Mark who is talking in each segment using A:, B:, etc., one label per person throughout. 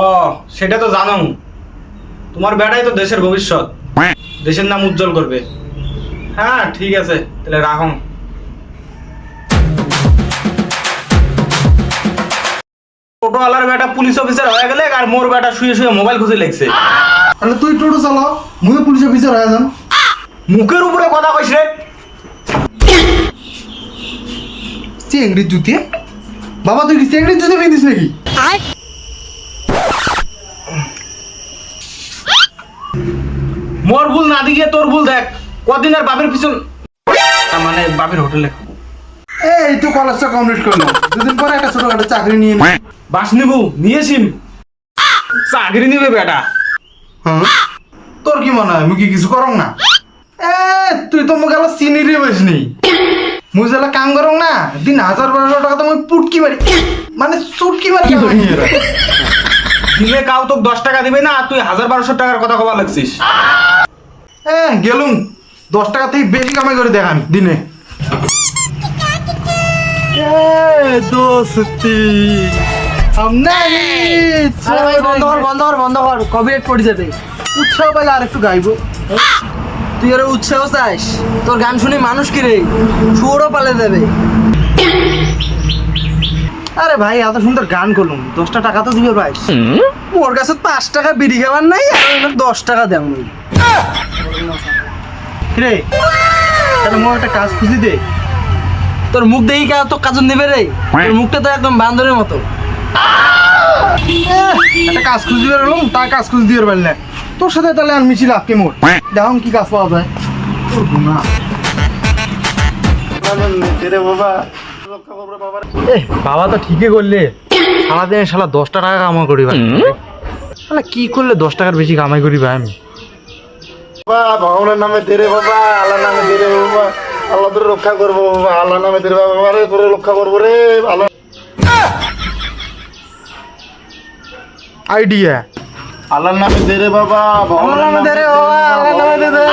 A: ও সেটা তো জানো, তোমার বেটাই তো দেশের ভবিষ্যৎ, দেশের নাম উজ্জ্বল করবে। হ্যাঁ ঠিক আছে, তাহলে রাখো। টোটোওয়ালার বেটা পুলিশ অফিসার হয়ে গেলে আর মোর বেটা শুয়ে শুয়ে মোবাইল খুঁজে লেগছে।
B: তাহলে তুই টোটো চালাও, মুই পুলিশ অফিসার হয়ে যান।
A: মুখের উপরে কথা কইস রে।
B: চেংড়ির জুতি? বাবা তুই কি চেংড়ির জুতি পিন্দিস নাকি?
A: মোর ভুল না দিকে তোর ভুল দেখ। কদিন আর বাপের পিছন, মানে বাপের হোটেলে খাবো।
B: এই তো কলেজটা কমপ্লিট করলো, দুদিন পরে একটা ছোটখাটো চাকরি নিয়ে নে।
A: বাস নিবু নিয়েছিম, চাকরি নিবে বেটা।
B: হ্যাঁ তোর কি মনে হয় মুই কি কিছু করং না? তুই তো মুখ আলো চিনিরই বেশ নেই। মুই যেলা কাম করং না, দিন 1000-1200 টাকা তো মুই পুটকি মারি, মানে চুটকি মারি।
A: দিলে কাউ তোকে 10 টাকা দিবে না, তুই 1000-1200 টাকার কথা কবা লাগছিস।
B: গেলুম 10 টাকা থেকে বেশি কামাই করে দেখান দিনে। দোস্তি
C: বন্ধ কর কপিরাইট পড়ে যাবে।
B: উৎসাহ পাইলে আর একটু গাইবো।
C: তুই আরো উৎসাহ চাস? তোর গান শুনে মানুষ কি রে শুয়োরও পালে দেবে।
B: আরে ভাই এত সুন্দর গান করলুম, 10টা টাকা তো দিবে ভাই।
C: ওর কাছে 5 টাকা বিড়ি খাবার নাই আর 10 টাকা দেন।
B: রে তাহলে মোর একটা কাজ খুঁজি দে।
C: তোর মুখ দেখি তো কাজল নেবে রে, তোর মুখটা তো একদম বান্দরের মতো।
B: একটা কাজ খুঁজি বেরোলাম, তার কাজ খুঁজ দিয়ে পারলে তোর সাথে তাহলে আর মিছিল আপকে মোর দেখুন কি কাজ পাওয়া যায়। বাবা তো ঠিকই করলে, সারাদিন শালা 10টা টাকা কামাই করি ভাই। শালা কি করলে 10 টাকার বেশি কামাই করি ভাই আমি?
D: ভগবানের নামে দে রে বাবা, আল্লাহর নামে দে রে বাবা, আল্লাহ তোর রক্ষা করবো বাবা, আল্লাহর নামে দে রে বাবা রে, তোর রক্ষা করবো রে আল্লাহ।
B: আইডিয়া
D: আল্লাহর নামে দে রে বাবা, ভগবানের নামে দে রে বাবা, আল্লাহর নামে দে দে,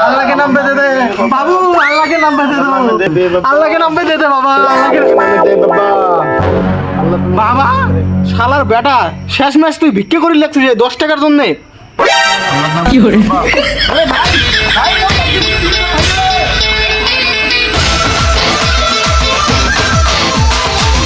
B: আল্লাহকে নাম বেঁধে দে বাবু, আল্লাহকে নাম বেঁধে দে, আল্লাহকে নাম বেঁধে দে বাবা, আল্লাহকে
D: দে বাবা।
B: বাবা শালার বেটা শেষ ম্যাচ তুই ভিক্ষে করে লাগছিস 10 টাকার জন্য।
A: আরে ভাই, ভাই